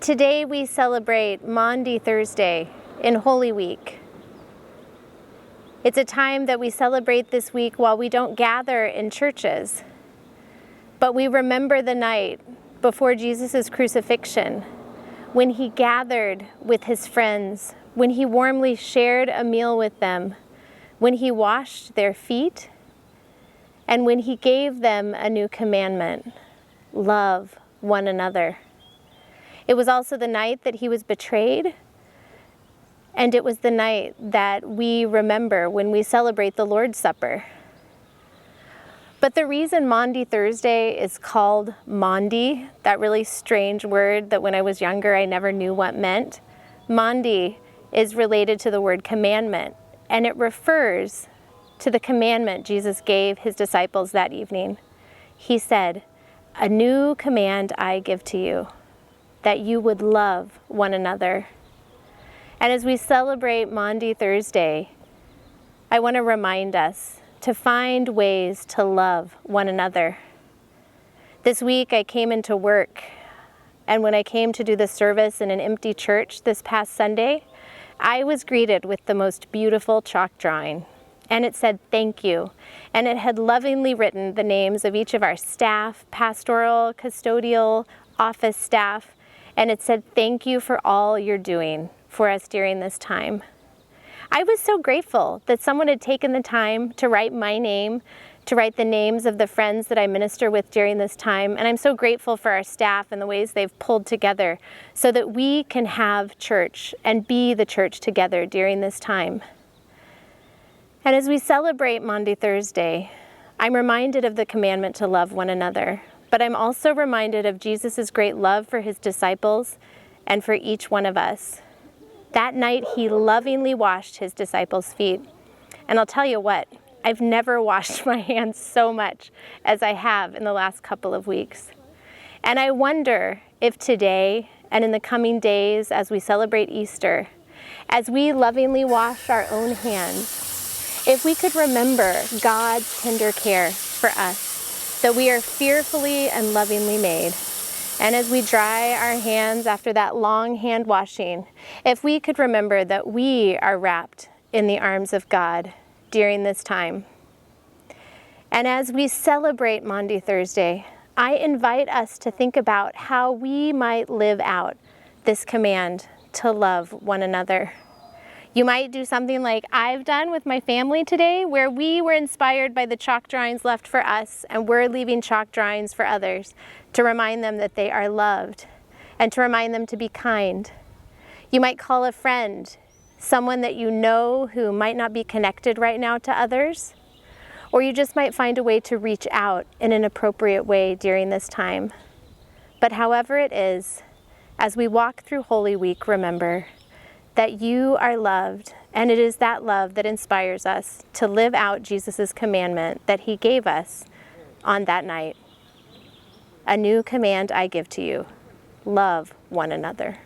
Today we celebrate Maundy Thursday in Holy Week. It's a time that we celebrate this week while we don't gather in churches, but we remember the night before Jesus' crucifixion, when he gathered with his friends, when he warmly shared a meal with them, when he washed their feet, and when he gave them a new commandment: love one another. It was also the night that he was betrayed, and it was the night that we remember when we celebrate the Lord's Supper. But the reason Maundy Thursday is called Maundy, that really strange word that when I was younger I never knew what meant, Maundy is related to the word commandment, and it refers to the commandment Jesus gave his disciples that evening. He said, "A new command I give to you, that you would love one another." And as we celebrate Maundy Thursday, I want to remind us to find ways to love one another. This week I came into work, and when I came to do the service in an empty church this past Sunday, I was greeted with the most beautiful chalk drawing. And it said, "Thank you." And it had lovingly written the names of each of our staff, pastoral, custodial, office staff. And it said, "Thank you for all you're doing for us during this time." I was so grateful that someone had taken the time to write my name, to write the names of the friends that I minister with during this time. And I'm so grateful for our staff and the ways they've pulled together so that we can have church and be the church together during this time. And as we celebrate Maundy Thursday, I'm reminded of the commandment to love one another, but I'm also reminded of Jesus' great love for his disciples and for each one of us. That night, he lovingly washed his disciples' feet. And I'll tell you what, I've never washed my hands so much as I have in the last couple of weeks. And I wonder if today and in the coming days as we celebrate Easter, as we lovingly wash our own hands, if we could remember God's tender care for us, that we are fearfully and lovingly made. And as we dry our hands after that long hand washing, if we could remember that we are wrapped in the arms of God during this time. And as we celebrate Maundy Thursday, I invite us to think about how we might live out this command to love one another. You might do something like I've done with my family today, where we were inspired by the chalk drawings left for us, and we're leaving chalk drawings for others to remind them that they are loved and to remind them to be kind. You might call a friend, someone that you know who might not be connected right now to others, or you just might find a way to reach out in an appropriate way during this time. But however it is, as we walk through Holy Week, remember that you are loved, and it is that love that inspires us to live out Jesus' commandment that he gave us on that night. "A new command I give to you, love one another."